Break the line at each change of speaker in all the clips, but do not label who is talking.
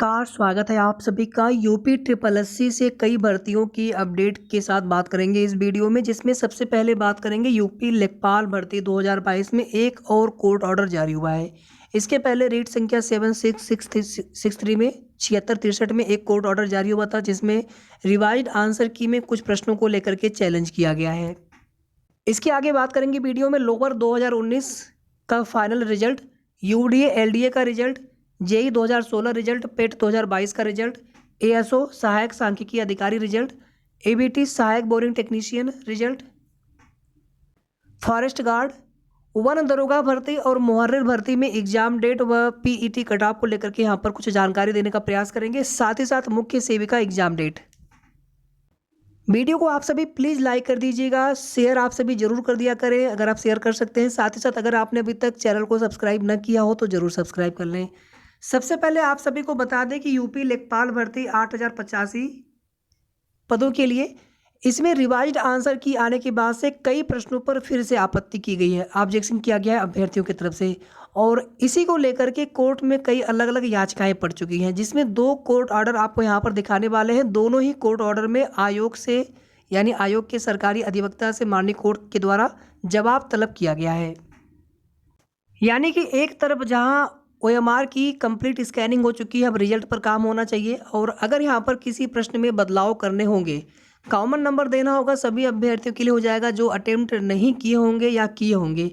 नमस्कार, स्वागत है आप सभी का यूपी ट्रिपल एससी से कई भर्तियों की अपडेट के साथ बात करेंगे इस वीडियो में, जिसमें सबसे पहले बात करेंगे यूपी लेखपाल भर्ती 2022 में एक और कोर्ट ऑर्डर जारी हुआ है। इसके पहले रीट संख्या 7663 में 7663 में एक कोर्ट ऑर्डर जारी हुआ था, जिसमें रिवाइज्ड आंसर की में कुछ प्रश्नों को लेकर के चैलेंज किया गया है। इसके आगे बात करेंगे वीडियो में लोअर 2019 का फाइनल रिजल्ट, यूडीए एलडीए का रिजल्ट, जेई 2016 रिजल्ट, पेट 2022 का रिजल्ट, एएसओ सहायक सांख्यिकी अधिकारी रिजल्ट, एबीटी सहायक boring technician result, forest guard, one दरोगा भर्ती और मुहर्रिर भर्ती में एग्जाम डेट व पीईटी कट ऑफ को लेकर के यहाँ पर कुछ जानकारी देने का प्रयास करेंगे, साथ ही साथ मुख्य सेविका एग्जाम डेट। वीडियो को आप सभी प्लीज़ लाइक कर दीजिएगा, शेयर आप सभी जरूर कर दिया करें अगर आप शेयर कर सकते हैं। साथ ही साथ अगर आपने अभी तक चैनल को सब्सक्राइब न किया हो तो ज़रूर सब्सक्राइब कर लें। सबसे पहले आप सभी को बता दें कि यूपी लेखपाल भर्ती 8085 पदों के लिए इसमें रिवाइज्ड आंसर की आने के बाद से कई प्रश्नों पर फिर से आपत्ति की गई है, ऑब्जेक्शन किया गया है अभ्यर्थियों की तरफ से, और इसी को लेकर के कोर्ट में कई अलग अलग याचिकाएं पड़ चुकी हैं, जिसमें दो कोर्ट ऑर्डर आपको यहाँ पर दिखाने वाले हैं। दोनों ही कोर्ट ऑर्डर में आयोग से यानी आयोग के सरकारी अधिवक्ता से माननीय कोर्ट के द्वारा जवाब तलब किया गया है। यानी कि एक तरफ जहां ओएमआर की कंप्लीट स्कैनिंग हो चुकी है, अब रिजल्ट पर काम होना चाहिए, और अगर यहां पर किसी प्रश्न में बदलाव करने होंगे, कॉमन नंबर देना होगा सभी अभ्यर्थियों के लिए हो जाएगा जो अटेम्प्ट नहीं किए होंगे या किए होंगे,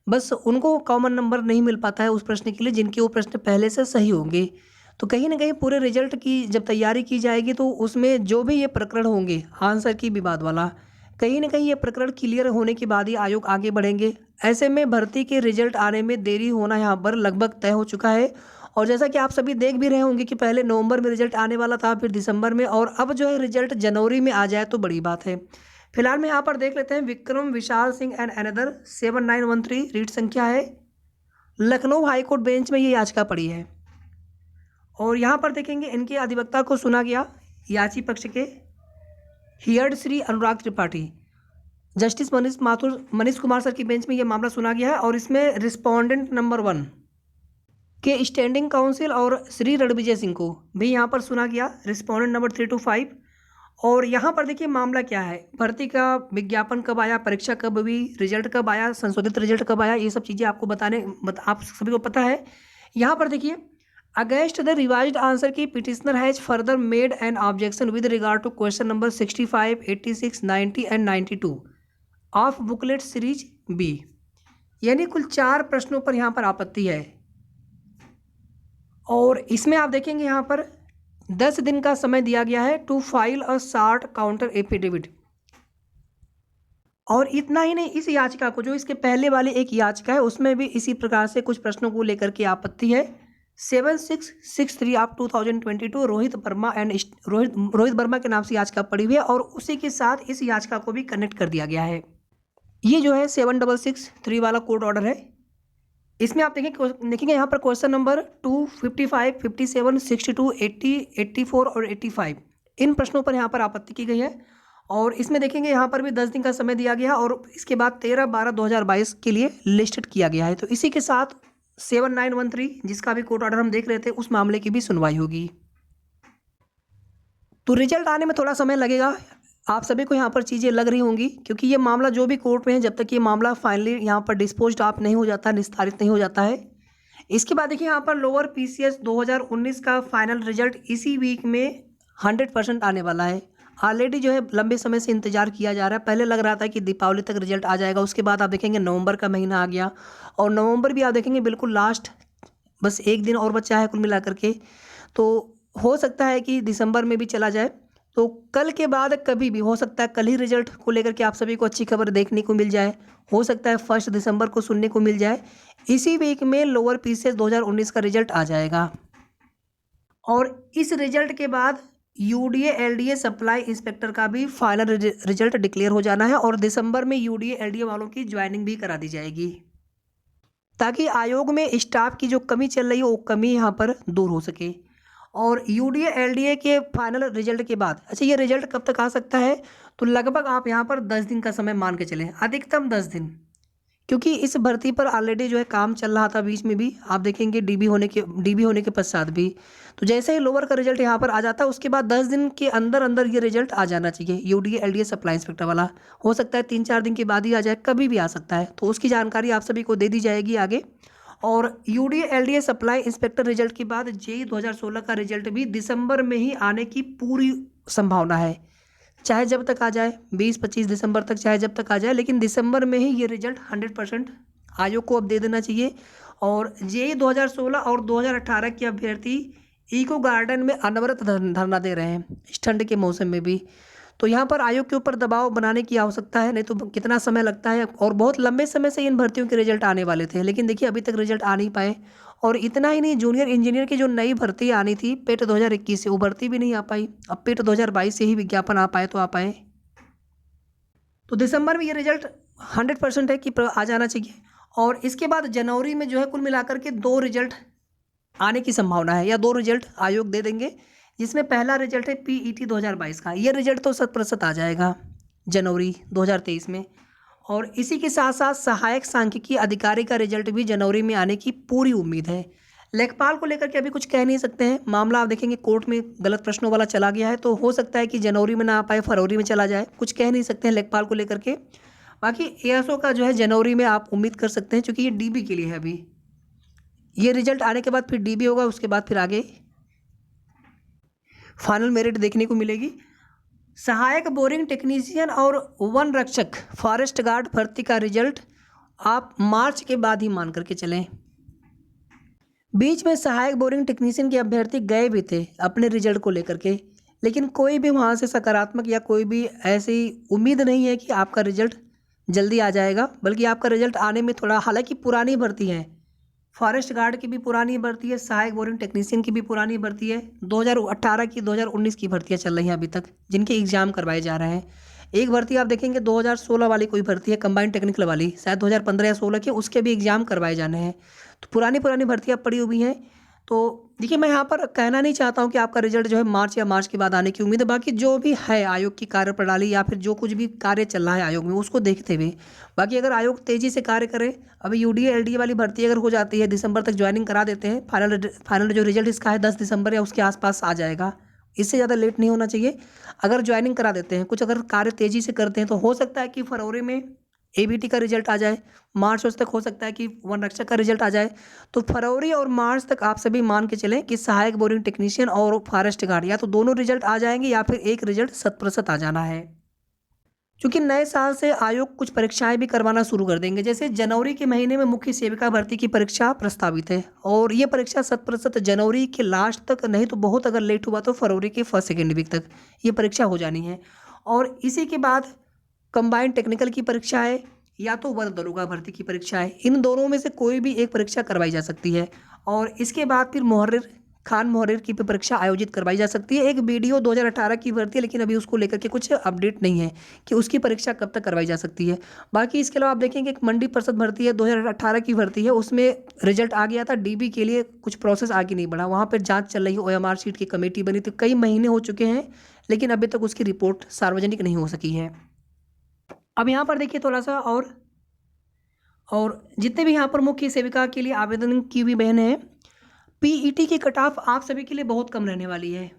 बस उनको कॉमन नंबर नहीं मिल पाता है उस प्रश्न के लिए जिनके वो प्रश्न पहले से सही होंगे। तो कहीं ना कहीं पूरे रिजल्ट की जब तैयारी की जाएगी तो उसमें जो भी ये प्रकरण होंगे आंसर की विवाद वाला, कहीं ना कहीं ये प्रकरण क्लियर होने के बाद ही आयोग आगे बढ़ेंगे। ऐसे में भर्ती के रिजल्ट आने में देरी होना यहाँ पर लगभग तय हो चुका है, और जैसा कि आप सभी देख भी रहे होंगे कि पहले नवंबर में रिजल्ट आने वाला था, फिर दिसंबर में, और अब जो है रिजल्ट जनवरी में आ जाए तो बड़ी बात है। फिलहाल में यहाँ पर देख लेते हैं विक्रम विशाल सिंह एंड अनदर 7913 रीट संख्या है। लखनऊ हाईकोर्ट बेंच में ये याचिका पड़ी है, और यहाँ पर देखेंगे इनके अधिवक्ता को सुना गया, याची पक्ष के heard Shri Anurag Tripathi, justice Manish Kumar sir की बेंच में यह मामला सुना गया है, और इसमें रिस्पोंडेंट नंबर 1 के स्टैंडिंग काउंसिल और श्री रणविजय सिंह को भी यहाँ पर सुना गया, रिस्पोंडेंट नंबर 3 to 5। और यहाँ पर देखिए मामला क्या है, भर्ती का विज्ञापन कब आया, परीक्षा कब हुई, रिजल्ट कब आया, संशोधित रिजल्ट कब आया, ये सब चीज़ें आपको आप सभी को पता है। यहाँ पर देखिए against the revised answer key petitioner has further made an objection with regard to question number 65, 86, 90 and 92 of booklet series B. यानी कुल 4 प्रश्नों पर यहाँ पर आपत्ति है, और इसमें आप देखेंगे यहाँ पर 10 दिन का समय दिया गया है to file a short counter affidavit. और इतना ही नहीं, इस याचिका को जो इसके पहले वाली एक याचिका है उसमें भी इसी प्रकार से कुछ प्रश्नों को लेकर के आपत्ति है। 7663 ऑफ 2022 रोहित वर्मा के नाम से याचिका पड़ी हुई है, और उसी के साथ इस याचिका को भी कनेक्ट कर दिया गया है। ये जो है 7663 वाला कोर्ट ऑर्डर है। इसमें आप देखेंगे यहाँ पर क्वेश्चन नंबर 2, 55, 57, 62, 80, 84 और 85 इन प्रश्नों पर यहाँ पर आपत्ति की गई है, और इसमें देखेंगे यहाँ पर भी 10 दिन का समय दिया गया, और इसके बाद 13/12/2022 के लिए लिस्टेड किया गया है। तो इसी के साथ 7913 जिसका भी कोर्ट ऑर्डर हम देख रहे थे उस मामले की भी सुनवाई होगी। तो रिजल्ट आने में थोड़ा समय लगेगा, आप सभी को यहाँ पर चीज़ें लग रही होंगी, क्योंकि ये मामला जो भी कोर्ट में है जब तक ये मामला फाइनली यहाँ पर डिस्पोज्ड ऑफ नहीं हो जाता, निस्तारित नहीं हो जाता है। इसके बाद देखिए यहाँ पर लोअर पीसीएस 2019 का फाइनल रिजल्ट इसी वीक में 100% आने वाला है। ऑलरेडी जो है लंबे समय से इंतजार किया जा रहा है, पहले लग रहा था कि दीपावली तक रिजल्ट आ जाएगा, उसके बाद आप देखेंगे नवंबर का महीना आ गया, और नवंबर भी आप देखेंगे बिल्कुल लास्ट, बस एक दिन और बचा है कुल मिला करके, तो हो सकता है कि दिसंबर में भी चला जाए। तो कल के बाद कभी भी हो सकता है, कल ही रिजल्ट को लेकर के आप सभी को अच्छी खबर देखने को मिल जाए, हो सकता है 1 दिसंबर को सुनने को मिल जाए। इसी वीक में लोअर पीसीएस 2019 का रिजल्ट आ जाएगा, और इस रिजल्ट के बाद यूडीए एलडीए सप्लाई इंस्पेक्टर का भी फाइनल रिजल्ट डिक्लेयर हो जाना है, और दिसंबर में यूडीए एलडीए वालों की ज्वाइनिंग भी करा दी जाएगी, ताकि आयोग में स्टाफ की जो कमी चल रही है वो कमी यहाँ पर दूर हो सके। और यूडीए एलडीए के फाइनल रिजल्ट के बाद, अच्छा ये रिजल्ट कब तक आ सकता है, तो लगभग आप यहाँ पर 10 दिन का समय मान के चलें, अधिकतम 10 दिन, क्योंकि इस भर्ती पर ऑलरेडी जो है काम चल रहा था बीच में भी, आप देखेंगे डीबी होने के पश्चात भी। तो जैसे ही लोअर का रिजल्ट यहाँ पर आ जाता है उसके बाद 10 दिन के अंदर अंदर ये रिजल्ट आ जाना चाहिए। यूडीए एलडीए सप्लाई इंस्पेक्टर वाला हो सकता है 3-4 दिन के बाद ही आ जाए, कभी भी आ सकता है, तो उसकी जानकारी आप सभी को दे दी जाएगी आगे। और UDA LDA supply inspector result के बाद जेईई 2016 का रिजल्ट भी दिसंबर में ही आने की पूरी संभावना है, चाहे जब तक आ जाए 20-25 दिसंबर तक, चाहे जब तक आ जाए, लेकिन दिसंबर में ही ये रिजल्ट 100% आयोग को अब दे देना चाहिए। और जेईई 2016 और 2018 के अभ्यर्थी इको गार्डन में अनवरत धरना दे रहे हैं इस ठंड के मौसम में भी, तो यहाँ पर आयोग के ऊपर दबाव बनाने की आवश्यकता है, नहीं तो कितना समय लगता है। और बहुत लंबे समय से इन भर्तियों के रिजल्ट आने वाले थे, लेकिन देखिए अभी तक रिजल्ट आ नहीं पाए। और इतना ही नहीं, जूनियर इंजीनियर की जो नई भर्ती आनी थी पेट 2021 से, वो भर्ती भी नहीं आ पाई। अब पेट 2022 से ही विज्ञापन आ पाए तो आ पाए। तो दिसंबर में ये रिजल्ट 100% है कि आ जाना चाहिए। और इसके बाद जनवरी में जो है कुल मिलाकर के 2 रिजल्ट आने की संभावना है, या 2 रिजल्ट आयोग दे देंगे, जिसमें पहला रिजल्ट है पीईटी 2022 का। ये रिजल्ट तो 100% आ जाएगा जनवरी 2023 में। और इसी के साथ साथ सहायक सांख्यिकी अधिकारी का रिजल्ट भी जनवरी में आने की पूरी उम्मीद है। लेखपाल को लेकर के अभी कुछ कह नहीं सकते हैं, मामला आप देखेंगे कोर्ट में गलत प्रश्नों वाला चला गया है, तो हो सकता है कि जनवरी में ना आ पाए, फरवरी में चला जाए, कुछ कह नहीं सकते हैं लेखपाल को लेकर के। बाकी एएसओ का जो है जनवरी में आप उम्मीद कर सकते हैं, क्योंकि ये डीबी के लिए है। अभी ये रिजल्ट आने के बाद फिर डीबी होगा, उसके बाद फिर आगे फाइनल मेरिट देखने को मिलेगी। सहायक बोरिंग टेक्नीशियन और वन रक्षक फॉरेस्ट गार्ड भर्ती का रिजल्ट आप मार्च के बाद ही मान करके चलें। बीच में सहायक बोरिंग टेक्नीशियन के अभ्यर्थी गए भी थे अपने रिजल्ट को लेकर के, लेकिन कोई भी वहाँ से सकारात्मक या कोई भी ऐसी उम्मीद नहीं है कि आपका रिजल्ट जल्दी आ जाएगा, बल्कि आपका रिजल्ट आने में थोड़ा, हालांकि पुरानी भर्ती है, फॉरेस्ट गार्ड की भी पुरानी भर्ती है, सहायक बोरिंग टेक्नीशियन की भी पुरानी भर्ती है, 2018 की 2019 की भर्तियां चल रही हैं अभी तक, जिनके एग्जाम करवाए जा रहे हैं। एक भर्ती आप देखेंगे 2016 वाली कोई भर्ती है कंबाइंड टेक्निकल वाली, शायद 2015 या 16 की, उसके भी एग्जाम करवाए जाने हैं। तो पुरानी भर्तियाँ पड़ी हुई हैं। तो देखिए, मैं यहाँ पर कहना नहीं चाहता हूँ कि आपका रिजल्ट जो है मार्च के बाद आने की उम्मीद है। बाकी जो भी है आयोग की कार्यप्रणाली या फिर जो कुछ भी कार्य चल रहा है आयोग में, उसको देखते हुए, बाकी अगर आयोग तेज़ी से कार्य करे, अभी यूडीए एलडीए वाली भर्ती अगर हो जाती है, दिसंबर तक ज्वाइनिंग करा देते हैं, फाइनल जो रिजल्ट इसका है 10 दिसंबर या उसके आसपास आ जाएगा, इससे ज़्यादा लेट नहीं होना चाहिए। अगर ज्वाइनिंग करा देते हैं, कुछ अगर कार्य तेज़ी से करते हैं, तो हो सकता है कि फरवरी में एबीटी का रिजल्ट आ जाए, मार्च तक हो सकता है कि वन रक्षक का रिजल्ट आ जाए। तो फरवरी और मार्च तक आप सभी मान के चलें कि सहायक बोरिंग टेक्नीशियन और फॉरेस्ट गार्ड या तो दोनों रिजल्ट आ जाएंगे, या फिर एक रिजल्ट 100% आ जाना है। क्योंकि नए साल से आयोग कुछ परीक्षाएं भी करवाना शुरू कर देंगे। जैसे जनवरी के महीने में मुख्य सेविका भर्ती की परीक्षा प्रस्तावित है, और ये परीक्षा 100% जनवरी के लास्ट तक, नहीं तो बहुत अगर लेट हुआ तो फरवरी के फर्स्ट सेकेंड वीक तक ये परीक्षा हो जानी है। और इसी के बाद कंबाइंड टेक्निकल की परीक्षा है, या तो वन दरोगा भर्ती की परीक्षा है, इन दोनों में से कोई भी एक परीक्षा करवाई जा सकती है। और इसके बाद फिर खान मुहर्रिर की भी परीक्षा आयोजित करवाई जा सकती है। एक बीडीओ 2018 की भर्ती है, लेकिन अभी उसको लेकर के कुछ अपडेट नहीं है कि उसकी परीक्षा कब तक करवाई जा सकती है। बाकी इसके अलावा आप देखेंगे एक मंडी परिषद भर्ती है, 2018 की भर्ती है, उसमें रिजल्ट आ गया था, डीबी के लिए कुछ प्रोसेस आगे नहीं बढ़ा, वहाँ पर जाँच चल रही है, OMR शीट की कमेटी बनी थी, कई महीने हो चुके हैं, लेकिन अभी तक उसकी रिपोर्ट सार्वजनिक नहीं हो सकी है। अब यहाँ पर देखिए थोड़ा सा, और जितने भी यहाँ पर मुख्य सेविका के लिए आवेदन की हुई बहनें हैं, पीईटी की कट ऑफ आप सभी के लिए बहुत कम रहने वाली है।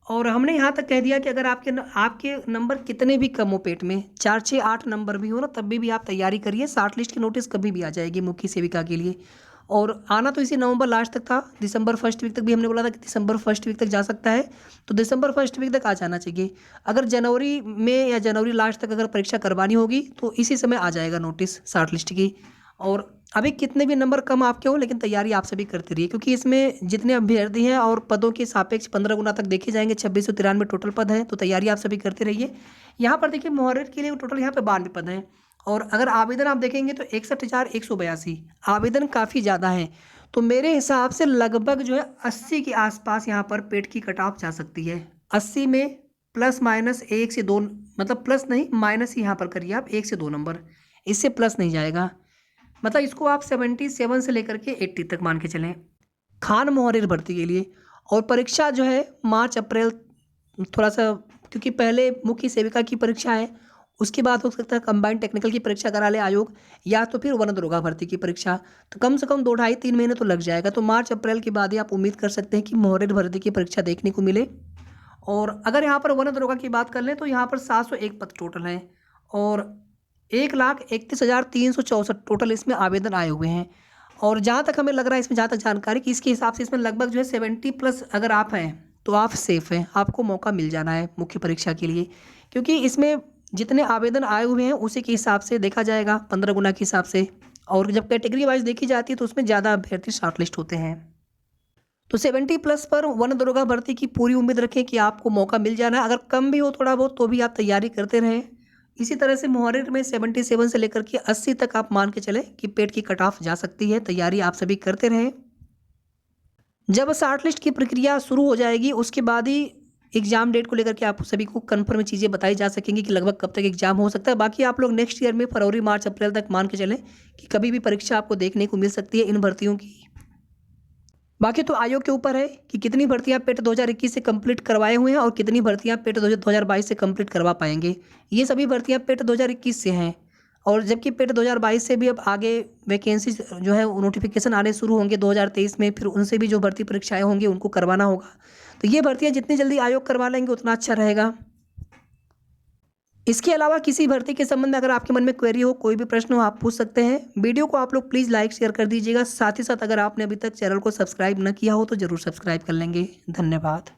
और हमने यहाँ तक कह दिया कि अगर आपके नंबर कितने भी कम हो, पेट में 4, 6, 8 नंबर भी हो ना, तब भी आप तैयारी करिए, शॉर्ट लिस्ट की नोटिस कभी भी आ जाएगी मुख्य सेविका के लिए। और आना तो इसी नवंबर लास्ट तक था, दिसंबर फर्स्ट वीक तक भी हमने बोला था कि दिसंबर फर्स्ट वीक तक जा सकता है, तो दिसंबर फर्स्ट वीक तक आ जाना चाहिए। अगर जनवरी में या जनवरी लास्ट तक अगर परीक्षा करवानी होगी तो इसी समय आ जाएगा नोटिस शॉर्ट लिस्ट की। और अभी कितने भी नंबर कम आपके हो, लेकिन तैयारी आप सभी करते रहिए, क्योंकि इसमें जितने अभ्यर्थी हैं और पदों के सापेक्ष 15 गुना तक देखे जाएंगे, 2693 टोटल पद हैं, तो तैयारी आप सभी करते रहिए। यहाँ पर देखिए मुहर्रिर के लिए टोटल यहाँ पे 92 पद हैं, और अगर आवेदन आप देखेंगे तो 61,182 आवेदन, काफ़ी ज़्यादा है। तो मेरे हिसाब से लगभग जो है 80 के आसपास यहाँ पर पेट की कट ऑफ जा सकती है। 80 में प्लस माइनस 1 से 2, मतलब प्लस नहीं माइनस ही यहाँ पर करिए आप, 1 से 2 नंबर, इससे प्लस नहीं जाएगा। मतलब इसको आप 77 से लेकर के 80 तक मान के चलें खान मुहर्रिर भर्ती के लिए। और परीक्षा जो है मार्च अप्रैल थोड़ा सा, क्योंकि पहले मुख्य सेविका की परीक्षा है उसके बाद हो सकता है कंबाइंड टेक्निकल की परीक्षा करा ले आयोग, या तो फिर वन दरोगा भर्ती की परीक्षा। तो कम से कम 2 ढाई 3 महीने तो लग जाएगा। तो मार्च अप्रैल के बाद ही आप उम्मीद कर सकते हैं कि मुहर्रिर भर्ती की परीक्षा देखने को मिले। और अगर यहाँ पर वन दरोगा की बात कर लें तो यहाँ पर 701 पद टोटल हैं और 1,31,364 टोटल इसमें आवेदन आए हुए हैं। और जहाँ तक हमें लग रहा है इसमें, जहाँ तक जानकारी कि इसके हिसाब से इसमें लगभग जो है 70+ अगर आप हैं तो आप सेफ हैं, आपको मौका मिल जाना है मुख्य परीक्षा के लिए। क्योंकि इसमें जितने आवेदन आए हुए हैं उसी के हिसाब से देखा जाएगा, 15 गुना के हिसाब से। और जब कैटेगरी वाइज देखी जाती है तो उसमें ज़्यादा अभ्यर्थी शॉर्टलिस्ट होते हैं। तो 70+ पर वन दरोगा भर्ती की पूरी उम्मीद रखें कि आपको मौका मिल जाना है। अगर कम भी हो थोड़ा बहुत तो भी आप तैयारी करते रहें। इसी तरह से मुहर्रिर में 77 से लेकर के 80 तक आप मान के चले कि पेट की कट ऑफ जा सकती है। तैयारी आप सभी करते रहें। जब शॉर्टलिस्ट की प्रक्रिया शुरू हो जाएगी उसके बाद ही एग्जाम डेट को लेकर के आप सभी को कन्फर्म चीज़ें बताई जा सकेंगी कि लगभग कब तक एग्जाम हो सकता है। बाकी आप लोग नेक्स्ट ईयर में फरवरी मार्च अप्रैल तक मान के चलें कि कभी भी परीक्षा आपको देखने को मिल सकती है इन भर्तियों की। बाकी तो आयोग के ऊपर है कि कितनी भर्तियां पेट 2021 से कंप्लीट करवाए हुए हैं और कितनी भर्तियां पेट 2022 से कंप्लीट करवा पाएंगे। ये सभी भर्तियां पेट 2021 से हैं और जबकि पेट 2022 से भी अब आगे वैकेंसी जो है नोटिफिकेशन आने शुरू होंगे 2023 में, फिर उनसे भी जो भर्ती परीक्षाएं होंगी उनको करवाना होगा। तो ये भर्तियाँ जितनी जल्दी आयोग करवा लेंगे उतना अच्छा रहेगा। इसके अलावा किसी भर्ती के संबंध में अगर आपके मन में क्वेरी हो, कोई भी प्रश्न हो, आप पूछ सकते हैं। वीडियो को आप लोग प्लीज़ लाइक शेयर कर दीजिएगा। साथ ही साथ अगर आपने अभी तक चैनल को सब्सक्राइब न किया हो तो ज़रूर सब्सक्राइब कर लेंगे। धन्यवाद।